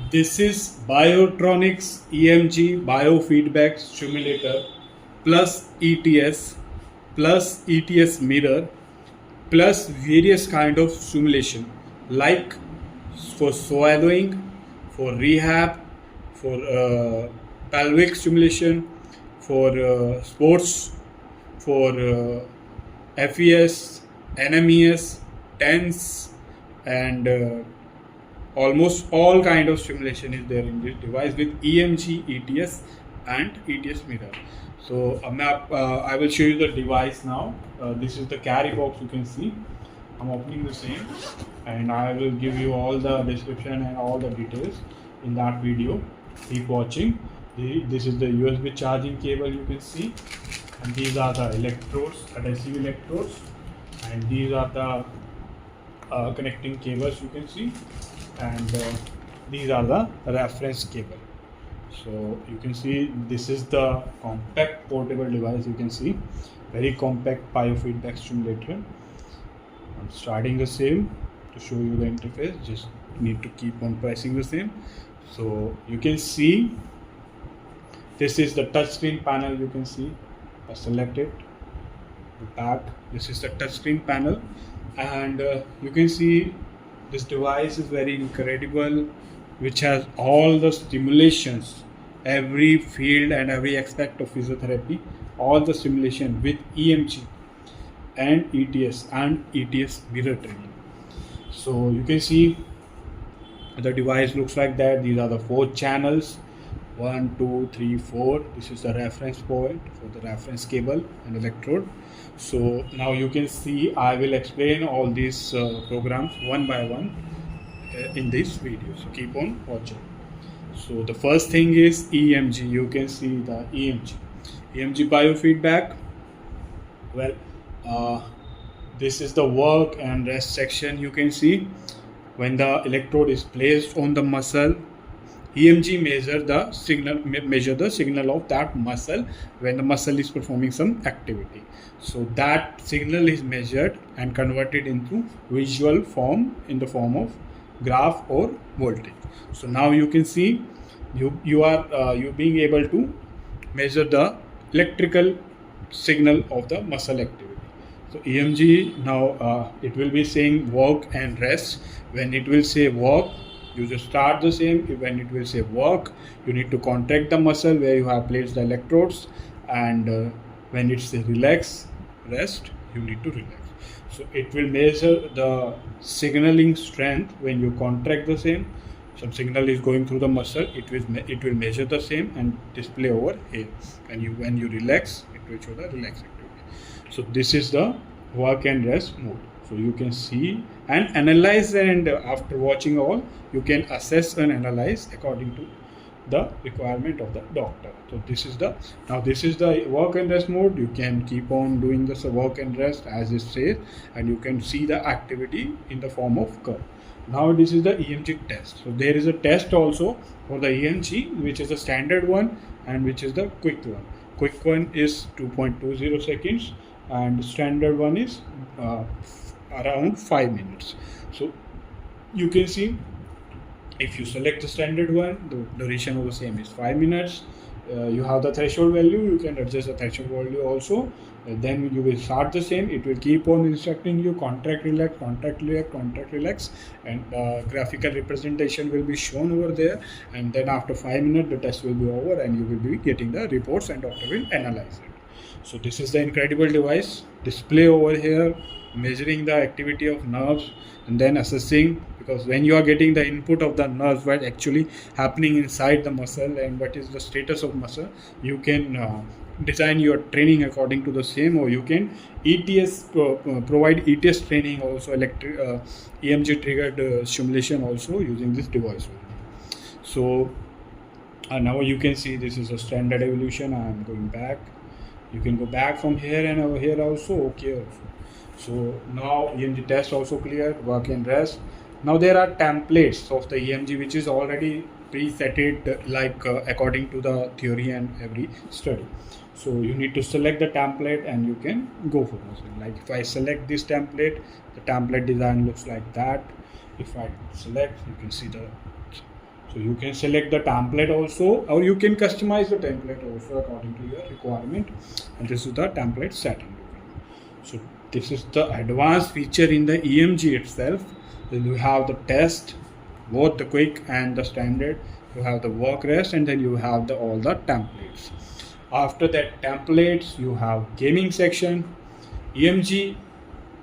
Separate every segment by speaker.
Speaker 1: This is Biotronix EMG biofeedback stimulator plus ETS mirror plus various kind of stimulation like for swallowing, for rehab, for pelvic stimulation, for sports, for FES, NMES, TENS, and almost all kind of stimulation is there in this device with EMG, ETS, and ETS mirror. So I will show you the device now. This is the carry box. You can see I'm opening the same, and I will give you all the description and all the details in that video. Keep watching. This is the USB charging cable, you can see, and these are the electrodes, adhesive electrodes, and these are the connecting cables, you can see, and these are the reference cable. So you can see this is the compact portable device. You can see very compact biofeedback stimulator. I'm starting the same to show you the interface. Just need to keep on pressing the same. So you can see this is the touchscreen panel. You can see I select it, the back. This is the touchscreen panel, and you can see this device is very incredible, which has all the stimulations, every field and every aspect of physiotherapy, all the stimulation with EMG and ETS mirror training. So you can see the device looks like that. These are the 4 channels, 1, 2, 3, 4. This is the reference point for the reference cable and electrode. So now you can see I will explain all these programs one by one in this video. So keep on watching. So the first thing is EMG. You can see the EMG biofeedback. Well, this is the work and rest section. You can see when the electrode is placed on the muscle, EMG measure the signal of that muscle when the muscle is performing some activity. So that signal is measured and converted into visual form in the form of graph or voltage. So now you can see you are being able to measure the electrical signal of the muscle activity. So EMG now it will be saying work and rest. When it will say work, you just start the same. When it will say work, you need to contract the muscle where you have placed the electrodes, and when it says relax, rest, you need to relax. So it will measure the signaling strength when you contract the same. Some signal is going through the muscle, it will measure the same and display over here. And when you relax, it will show the relax activity. So this is the work and rest mode. So you can see and analyze, and after watching all, you can assess and analyze according to the requirement of the doctor. So this is the work and rest mode. You can keep on doing this work and rest as it says, and you can see the activity in the form of curve. Now this is the EMG test. So there is a test also for the EMG, which is a standard one and which is the quick one. Quick one is 2.20 seconds and standard one is around 5 minutes. So you can see if you select the standard one, the duration of the same is 5 minutes. You have the threshold value, you can adjust the threshold value also. Then you will start the same. It will keep on instructing you contract, relax, contract, relax, contract, relax, and graphical representation will be shown over there. And then after 5 minutes, the test will be over and you will be getting the reports and doctor will analyze it. So this is the incredible device. Display over here, measuring the activity of nerves and then assessing, because when you are getting the input of the nerves, what actually happening inside the muscle and what is the status of muscle, you can design your training according to the same, or you can provide ETS training also, EMG triggered stimulation also using this device. So now you can see this is a standard evolution. I am going back. You can go back from here and over here also, okay also. So now EMG test also clear, work and rest. Now there are templates of the EMG which is already presetted according to the theory and every study. So you need to select the template and you can go for this. Like if I select this template, the template design looks like that. If I select, you can see the So you can select the template also, or you can customize the template also according to your requirement. And this is the template setting. So this is the advanced feature in the EMG itself. Then you have the test, both the quick and the standard. You have the work rest, and then you have all the templates. After that templates, you have gaming section, EMG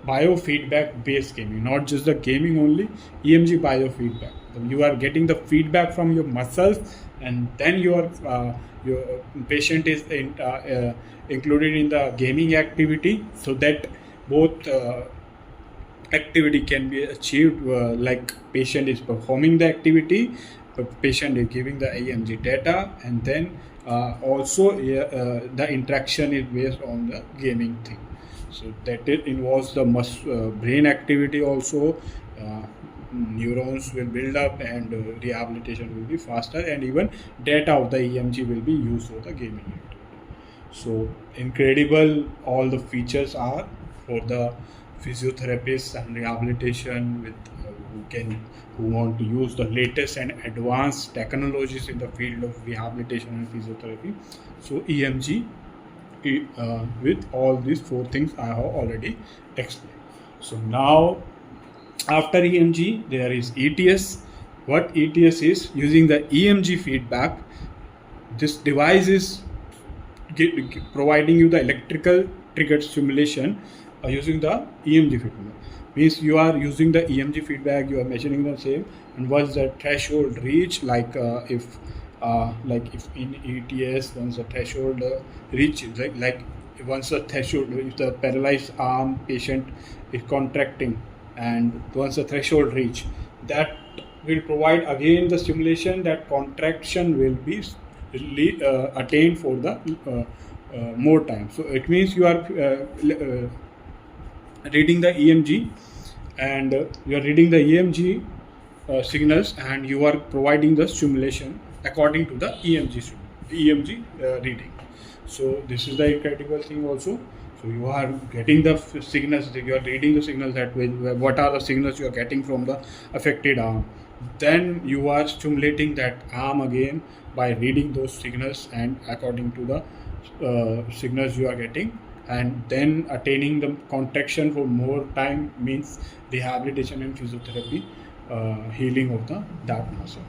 Speaker 1: biofeedback-based gaming, not just the gaming only, EMG biofeedback. You are getting the feedback from your muscles, and then your patient is included in the gaming activity, so that both activity can be achieved, like patient is performing the activity, the patient is giving the EMG data, and then also the interaction is based on the gaming thing. So that it involves the brain activity also. Neurons will build up, and rehabilitation will be faster, and even data of the EMG will be used for the gaming activity. So incredible all the features are for the physiotherapists and rehabilitation with who want to use the latest and advanced technologies in the field of rehabilitation and physiotherapy. So EMG with all these 4 things I have already explained. So now after EMG there is ETS. What ETS is? Using the EMG feedback, this device is providing you the electrical triggered stimulation using the EMG feedback. Means you are using the EMG feedback, you are measuring the same, and once the threshold reach, like if in ETS, once the threshold reaches, like once the threshold, if the paralyzed arm patient is contracting, and once the threshold reach, that will provide again the stimulation, that contraction will be attained for the more time. So it means you are reading the EMG, and you are reading the EMG signals, and you are providing the stimulation according to the EMG reading. So this is the incredible thing also. So you are getting the signals, you are reading the signals, that what are the signals you are getting from the affected arm. Then you are stimulating that arm again by reading those signals, and according to the signals you are getting, and then attaining the contraction for more time, means rehabilitation and physiotherapy, healing of that muscle.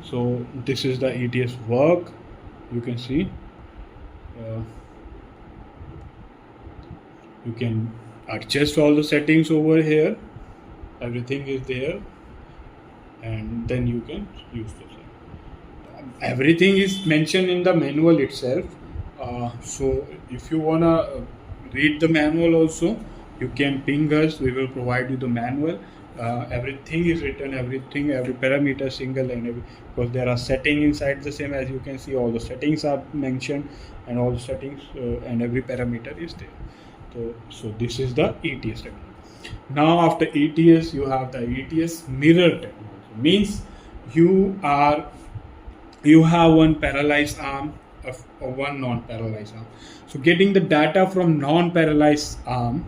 Speaker 1: So this is the ETS work. You can see you can adjust all the settings over here, everything is there, and then you can use this. Everything is mentioned in the manual itself. So if you wanna read the manual also, you can ping us, we will provide you the manual. Everything is written, every parameter single, and because there are settings inside the same, as you can see, all the settings are mentioned, and all the settings and every parameter is there. So this is the ETS technology. Now after ETS, you have the ETS mirror technology. Means you have one paralyzed arm or one non-paralyzed arm. So getting the data from non-paralyzed arm,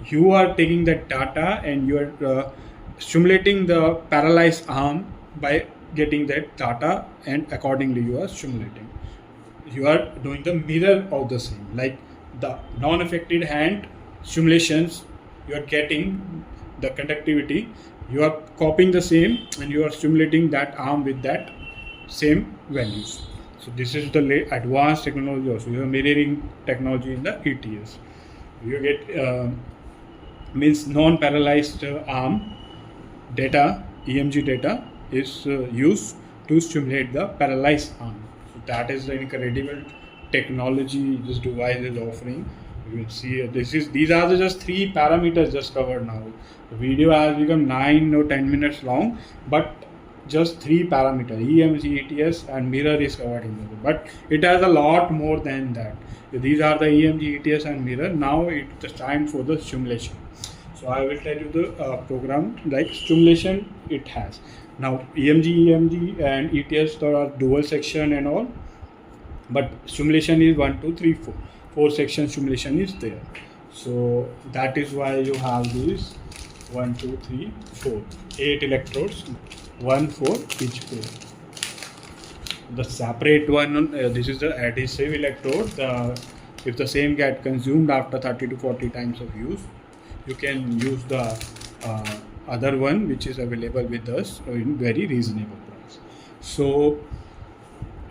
Speaker 1: you are taking that data and you are stimulating the paralyzed arm by getting that data, and accordingly you are stimulating. You are doing the mirror of the same, like the non-affected hand stimulations, you are getting the conductivity, you are copying the same, and you are stimulating that arm with that same values. So this is the advanced technology also. You have mirroring technology in the ETS. You get means non-paralyzed arm data, EMG data is used to stimulate the paralyzed arm. So that is the incredible technology this device is offering. You will see these are just 3 parameters just covered now. The video has become 9 or 10 minutes long, but just 3 parameters, EMG, ETS, and mirror is covered in there. But it has a lot more than that. These are the EMG, ETS, and mirror. Now it's time for the stimulation. So I will tell you the program, like stimulation it has. Now EMG, and ETS, there are dual section and all, but stimulation is 1, 2, 3, 4. 4 section stimulation is there. So that is why you have these 1, 2, 3, 4, 8 electrodes one for each pair. The separate one, this is the adhesive electrode. If the same get consumed after 30 to 40 times of use, you can use the other one which is available with us in very reasonable price. So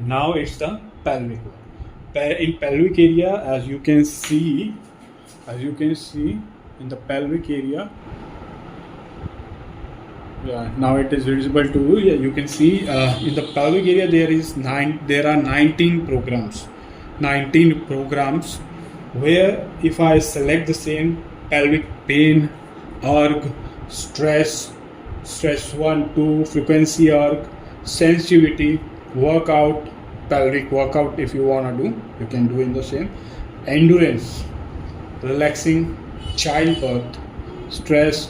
Speaker 1: now it's the pelvic one. In pelvic area, as you can see in the pelvic area, now it is visible to you. Yeah, you can see in the pelvic area there are 19 programs where if I select the same pelvic pain, org, stress 1, 2, frequency org, sensitivity, workout, pelvic workout, if you want to do, you can do in the same, endurance, relaxing, childbirth, stress,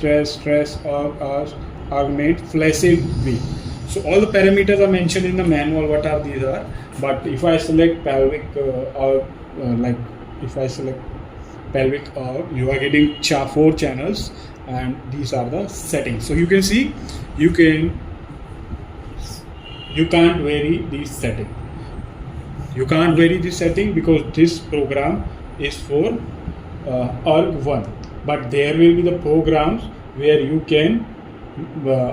Speaker 1: augment, flaccid, weak. So all the parameters are mentioned in the manual what are these are, but if I select pelvic if I select pelvic, you are getting 4 channels, and these are the settings. So you can see you can't vary this setting. You can't vary this setting because this program is for org1, but there will be the programs where you can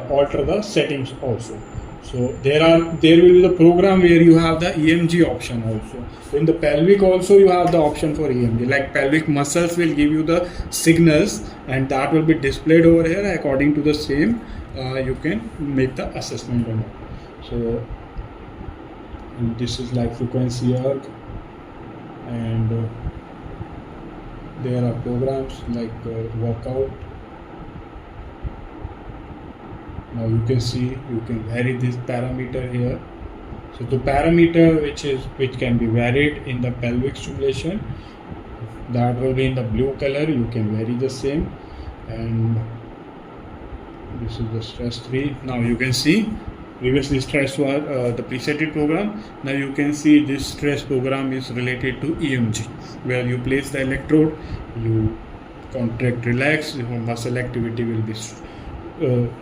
Speaker 1: alter the settings also. So there will be the program where you have the EMG option also. So in the pelvic also you have the option for EMG, like pelvic muscles will give you the signals, and that will be displayed over here. According to the same, you can make the assessment on it. So this is like frequency erg, and there are programs like workout. Now you can see you can vary this parameter here. So the parameter which can be varied in the pelvic stimulation, that will be in the blue color. You can vary the same, and this is the stress 3. Now you can see previously stress was the presetted program. Now you can see this stress program is related to EMG, where you place the electrode, you contract, relax, your muscle activity will be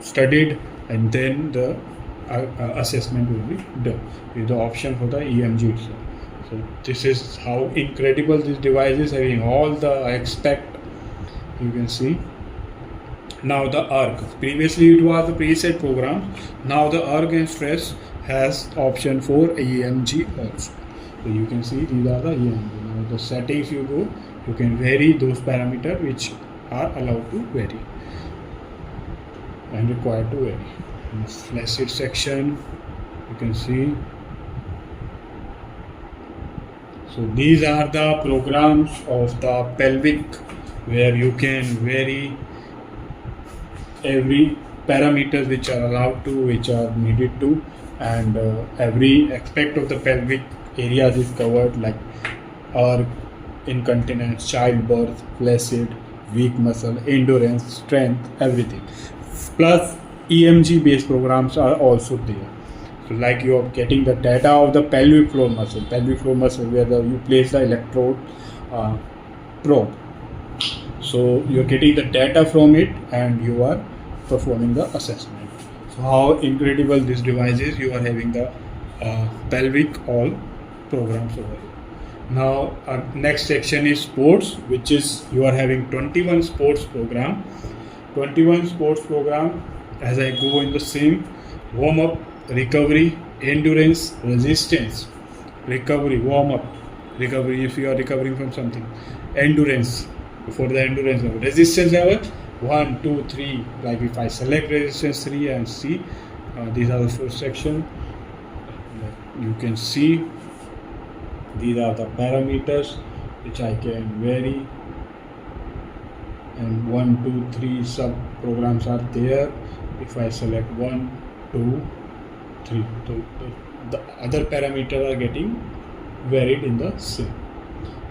Speaker 1: studied, and then the assessment will be done with the option for the EMG itself. So this is how incredible this device is, having all the aspect. You can see now the ERG. Previously it was the preset program. Now the ERG and stress has option for EMG also. So you can see these are the EMG. Now the settings you go, you can vary those parameters which are allowed to vary and required to vary. In the flaccid section, you can see. So these are the programs of the pelvic where you can vary every parameters which are allowed to, which are needed to, and every aspect of the pelvic areas is covered, like org, incontinence, childbirth, flaccid, weak muscle, endurance, strength, everything. Plus EMG based programs are also there. So like you are getting the data of the pelvic floor muscle where you place the electrode probe. So you are getting the data from it and you are performing the assessment. So how incredible this device is. You are having the pelvic all programs over here. Now our next section is sports, which is you are having 21 sports program. 21 sports program, as I go in the same: warm up, recovery, endurance, resistance, recovery, warm up, recovery if you are recovering from something, endurance, before the endurance level, resistance level 1, 2, 3. Like if I select resistance 3 and see, these are the first section. You can see these are the parameters which I can vary, and 1, 2, 3 sub programs are there. If I select 1, 2, 3, so the other parameters are getting varied in the same.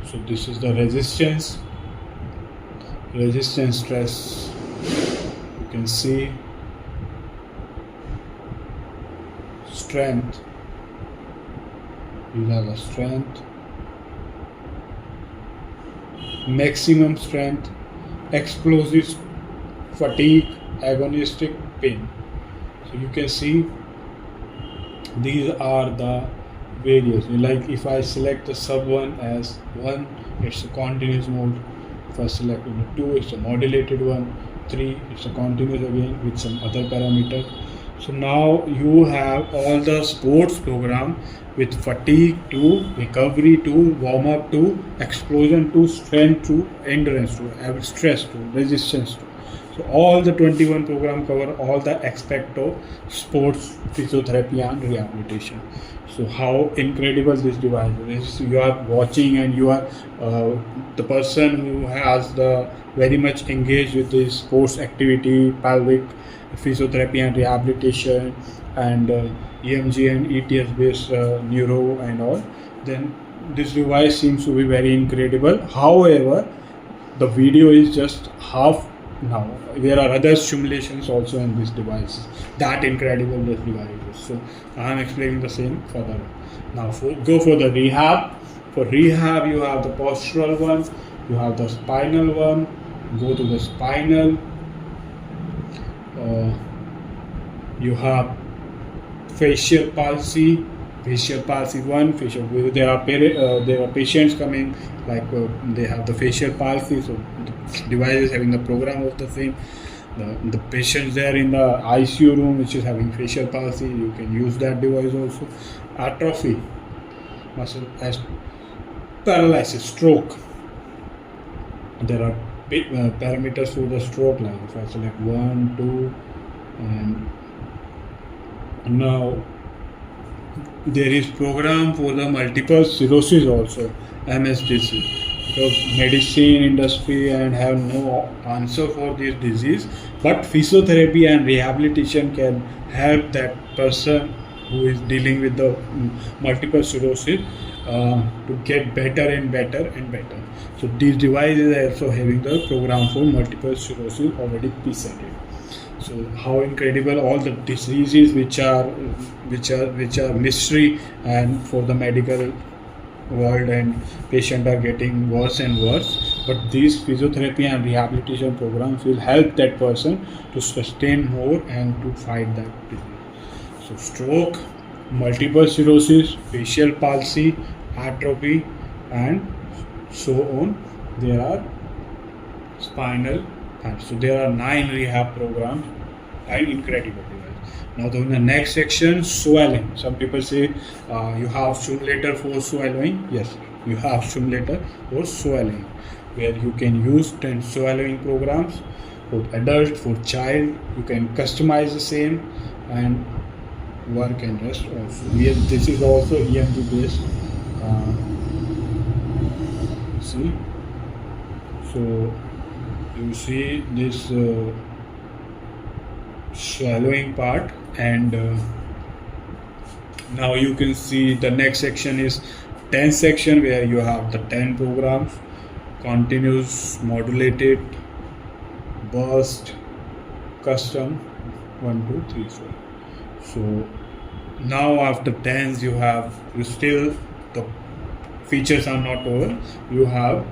Speaker 1: So this is the resistance stress. You can see strength. These are the strength, maximum strength, explosive, fatigue, agonistic, pain. So you can see these are the various, like if I select the sub 1 as 1, it's a continuous mode. If I select the 2, it's a modulated one. 3, it's a continuous again with some other parameter. So now you have all the sports program with fatigue to, recovery to, warm up to, explosion to, strength to, endurance to, stress to, resistance to. So all the 21 program cover all the aspect of sports, physiotherapy and rehabilitation. So how incredible this device is. You are watching and you are the person who has the very much engaged with this sports activity, pelvic, physiotherapy and rehabilitation, and EMG and ETS based neuro and all, then this device seems to be very incredible. However, the video is just half. Now there are other simulations also in this device. That incredible this device is. So I am explaining the same further. Now go for the rehab. For rehab you have the postural one, you have the spinal one. Go to the spinal. You have facial palsy 1, facial. There are patients coming like they have the facial palsy, so the device is having the program of the same. The patients there in the ICU room which is having facial palsy, you can use that device also. Atrophy, muscle as paralysis, stroke. There are parameters for the stroke, like if I select 1, 2, and now there is program for the multiple sclerosis also, MSDC, because medicine industry and have no answer for this disease, but physiotherapy and rehabilitation can help that person who is dealing with the multiple sclerosis to get better and better and better. So these devices are also having the program for multiple sclerosis already presented. So how incredible all the diseases which are mystery and for the medical world, and patients are getting worse and worse, but these physiotherapy and rehabilitation programs will help that person to sustain more and to fight that disease. So stroke, multiple sclerosis, facial palsy, atrophy and so on. There are spinal. So there are 9 rehab programs and incredible device. Now in the next section, swallowing. Some people say you have simulator for swallowing. Yes, you have simulator for swallowing, where you can use 10 swallowing programs for adult, for child. You can customize the same and work and rest also. This is also EMG based. See, so you see this swallowing part, and now you can see the next section is 10 section, where you have the 10 programs: continuous, modulated, burst, custom, 1, 2, 3, 4. So now after 10s you still the features are not over. You have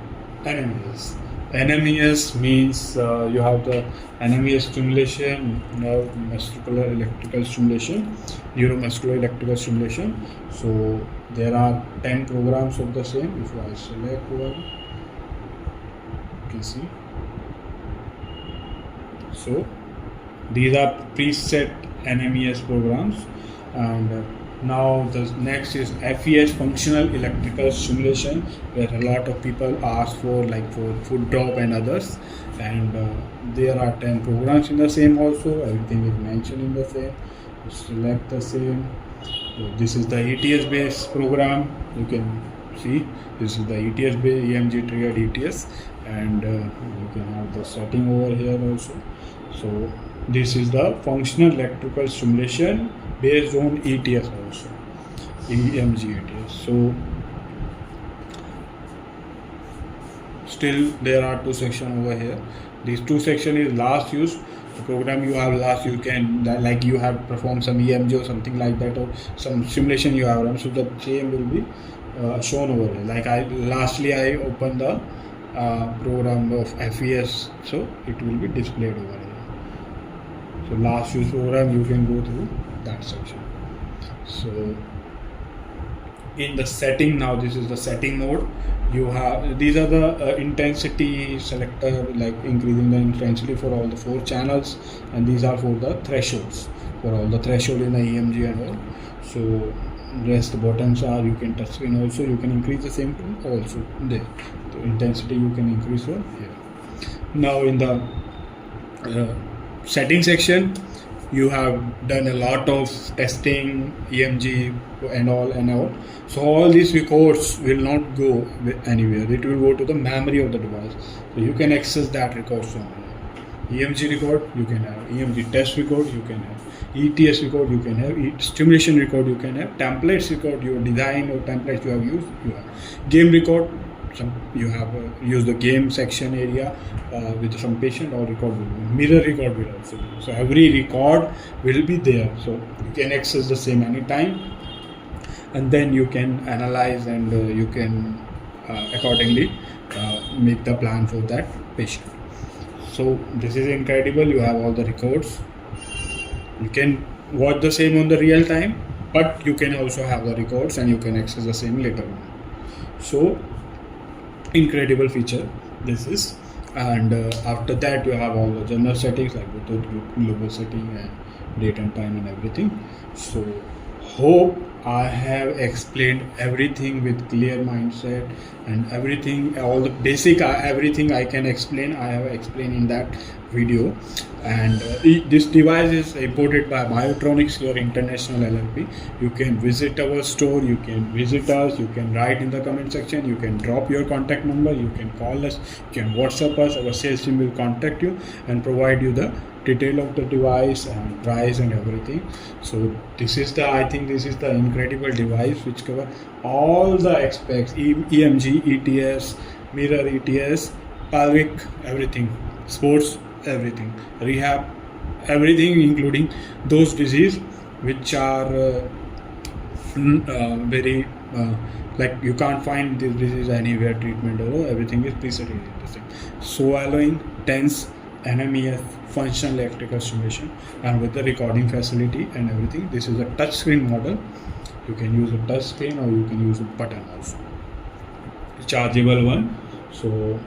Speaker 1: NMES. NMES means you have the NMES stimulation, neuromuscular electrical stimulation, neuromuscular electrical stimulation. So there are 10 programs of the same. If I select one, you can see. So these are preset NMES programs, and now the next is FES, functional electrical stimulation, where a lot of people ask for, like for foot drop and others, and there are 10 programs in the same also. Everything is mentioned in the same. Select the same. So this is the ETS based program. You can see this is the ETS based EMG triggered ETS, and you can have the setting over here also. So this is the functional electrical stimulation based on ETS also, EMG ETS. So still there are 2 sections over here. These 2 sections is last use. The program you have last, you can, like you have performed some EMG or something like that, or some simulation you have run, so the same will be shown over here. Like lastly I opened the program of FES, so it will be displayed over here. So last use program, you can go through that section. So in the setting, now this is the setting mode. You have, these are the intensity selector, like increasing the intensity for all the 4 channels, and these are for the thresholds, for all the threshold in the EMG and all. So rest buttons are, you can touch screen also, you can increase the same also there. The intensity you can increase from here. Now in the setting section, you have done a lot of testing, EMG and all. So all these records will not go anywhere. It will go to the memory of the device. So you can access that record from here. EMG record you can have, EMG test record you can have, ETS record you can have, stimulation record you can have, templates record, your design or templates you have used, you have game record. You have use the game section area with some patient, or record will be. Mirror record will also be. So every record will be there, so you can access the same anytime, and then you can analyze and you can accordingly make the plan for that patient. So this is incredible. You have all the records. You can watch the same on the real time, but you can also have the records and you can access the same later on. So incredible feature this is. And after that you have all the general settings like the global setting and date and time and everything. So hope I have explained everything with clear mindset, and everything, all the basic everything I can explain, I have explained in that video. And this device is imported by Biotronix, your international LLP. You can visit our store, you can visit us, you can write in the comment section, you can drop your contact number, you can call us, you can WhatsApp us. Our sales team will contact you and provide you the detail of the device and price and everything. So this is the, I think this is the incredible device which cover all the aspects, EMG, ETS, mirror ETS, pelvic, everything, sports, everything, rehab, everything, including those diseases which are very like you can't find this disease anywhere, treatment or everything is precisely the same. Swallowing, TENS, NMES, functional electrical stimulation, and with the recording facility and everything. This is a touch screen model. You can use a touch screen or you can use a button also. Chargeable one. So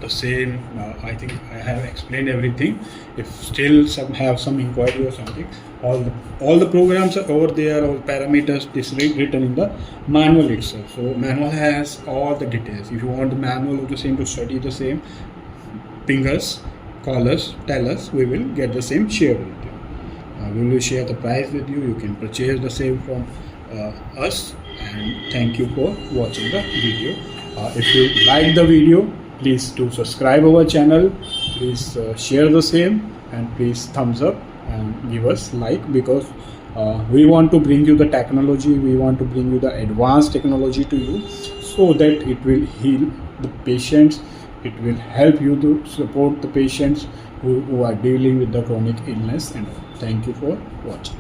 Speaker 1: the same, I think I have explained everything. If still have some inquiry or something, all the programs are over there, all parameters is written in the manual itself. So manual has all the details. If you want the manual of the same to study the same, ping us, call us, tell us, we will get the same shared with you. We will share the price with you. You can purchase the same from us. And thank you for watching the video. If you like the video, please do subscribe our channel, please share the same, and please thumbs up and give us like, because we want to bring you the technology, we want to bring you the advanced technology to you, so that it will heal the patients, it will help you to support the patients who are dealing with the chronic illness. And thank you for watching.